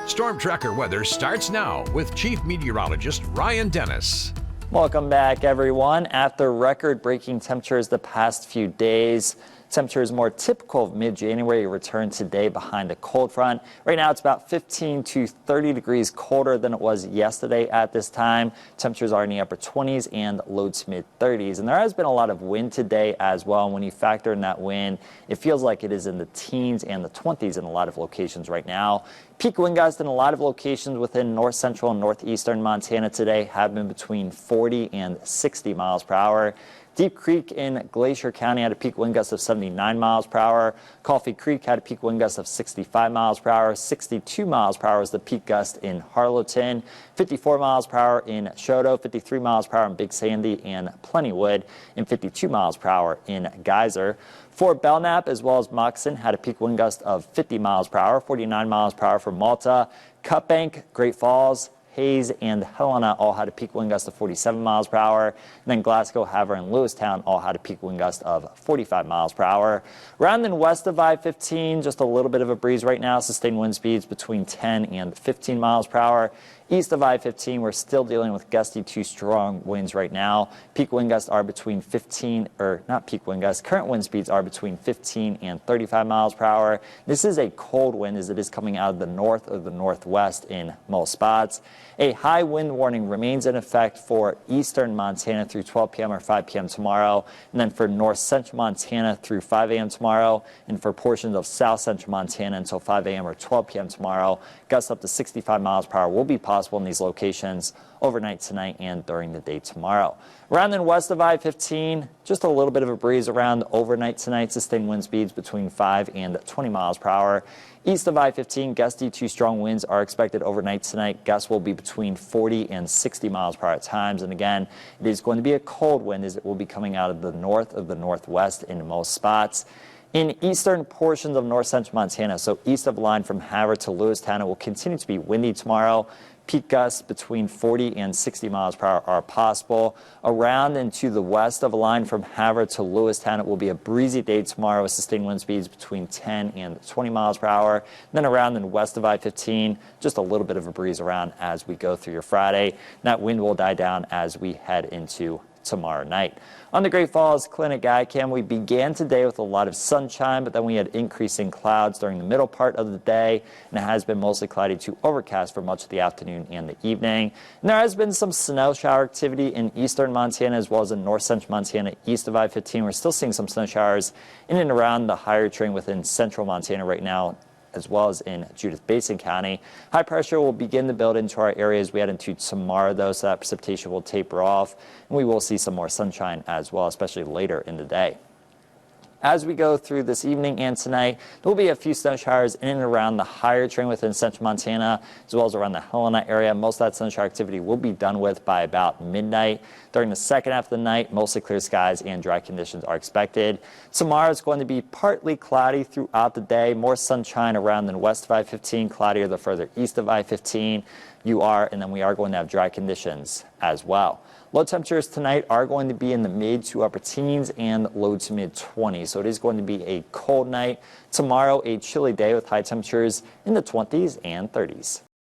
Storm Tracker weather starts now with Chief Meteorologist Ryan Dennis. Welcome back, everyone. After record-breaking temperatures the past few days, temperatures more typical of mid-January return today behind a cold front. Right now, it's about 15 to 30 degrees colder than it was yesterday at this time. Temperatures are in the upper 20s and low to mid-30s. And there has been a lot of wind today as well. And when you factor in that wind, it feels like it is in the teens and the 20s in a lot of locations right now. Peak wind gusts in a lot of locations within north central and northeastern Montana today have been between 40 and 60 miles per hour. Deep Creek in Glacier County had a peak wind gust of 79 miles per hour. Coffee Creek had a peak wind gust of 65 miles per hour. 62 miles per hour is the peak gust in Harlowton. 54 miles per hour in Choteau. 53 miles per hour in Big Sandy and Plentywood. And 52 miles per hour in Geyser. Fort Belknap as well as Moccasin had a peak wind gust of 50 miles per hour. 49 miles per hour for Malta. Cut Bank, Great Falls, Hayes and Helena all had a peak wind gust of 47 miles per hour. And then Glasgow, Havre, and Lewistown all had a peak wind gust of 45 miles per hour. Around and west of I-15, just a little bit of a breeze right now. Sustained wind speeds between 10 and 15 miles per hour. East of I-15, we're still dealing with gusty to strong winds right now. Peak wind gusts are between 15, or not peak wind gusts, current wind speeds are between 15 and 35 miles per hour. This is a cold wind as it is coming out of the north or the northwest in most spots. A high wind warning remains in effect for eastern Montana through 12 p.m. or 5 p.m. tomorrow, and then for north central Montana through 5 a.m. tomorrow, and for portions of south central Montana until 5 a.m. or 12 p.m. tomorrow. Gusts up to 65 miles per hour will be possible in these locations overnight tonight and during the day tomorrow. Around and west of I-15, just a little bit of a breeze around overnight tonight. Sustained wind speeds between 5 and 20 miles per hour. East of I-15, gusty to strong winds are expected overnight tonight. Gusts will be between 40 and 60 miles per hour at times. And again, it is going to be a cold wind as it will be coming out of the north of the northwest in most spots. In eastern portions of north central Montana, so east of the line from Havre to Lewistown, it will continue to be windy tomorrow. Peak gusts between 40 and 60 miles per hour are possible. Around and to the west of a line from Havre to Lewistown, it will be a breezy day tomorrow with sustained wind speeds between 10 and 20 miles per hour. Then around and west of I-15, just a little bit of a breeze around as we go through your Friday. That wind will die down as we head into tomorrow night. On the Great Falls Clinic Skycam, we began today with a lot of sunshine, but then we had increasing clouds during the middle part of the day, and it has been mostly cloudy to overcast for much of the afternoon and the evening. And there has been some snow shower activity in eastern Montana as well as in north central Montana east of I-15. We're still seeing some snow showers in and around the higher terrain within central Montana right now, as well as in Judith Basin County. High pressure will begin to build into our area as we head into tomorrow, though, so that precipitation will taper off, and we will see some more sunshine as well, especially later in the day. As we go through this evening and tonight, there will be a few snow showers in and around the higher terrain within central Montana, as well as around the Helena area. Most of that snow shower activity will be done with by about midnight. During the second half of the night, mostly clear skies and dry conditions are expected. Tomorrow is going to be partly cloudy throughout the day. More sunshine around and west of I-15, cloudier the further east of I-15 you are, and then we are going to have dry conditions as well. Low temperatures tonight are going to be in the mid to upper teens and low to mid 20s. So it is going to be a cold night. Tomorrow, a chilly day with high temperatures in the 20s and 30s.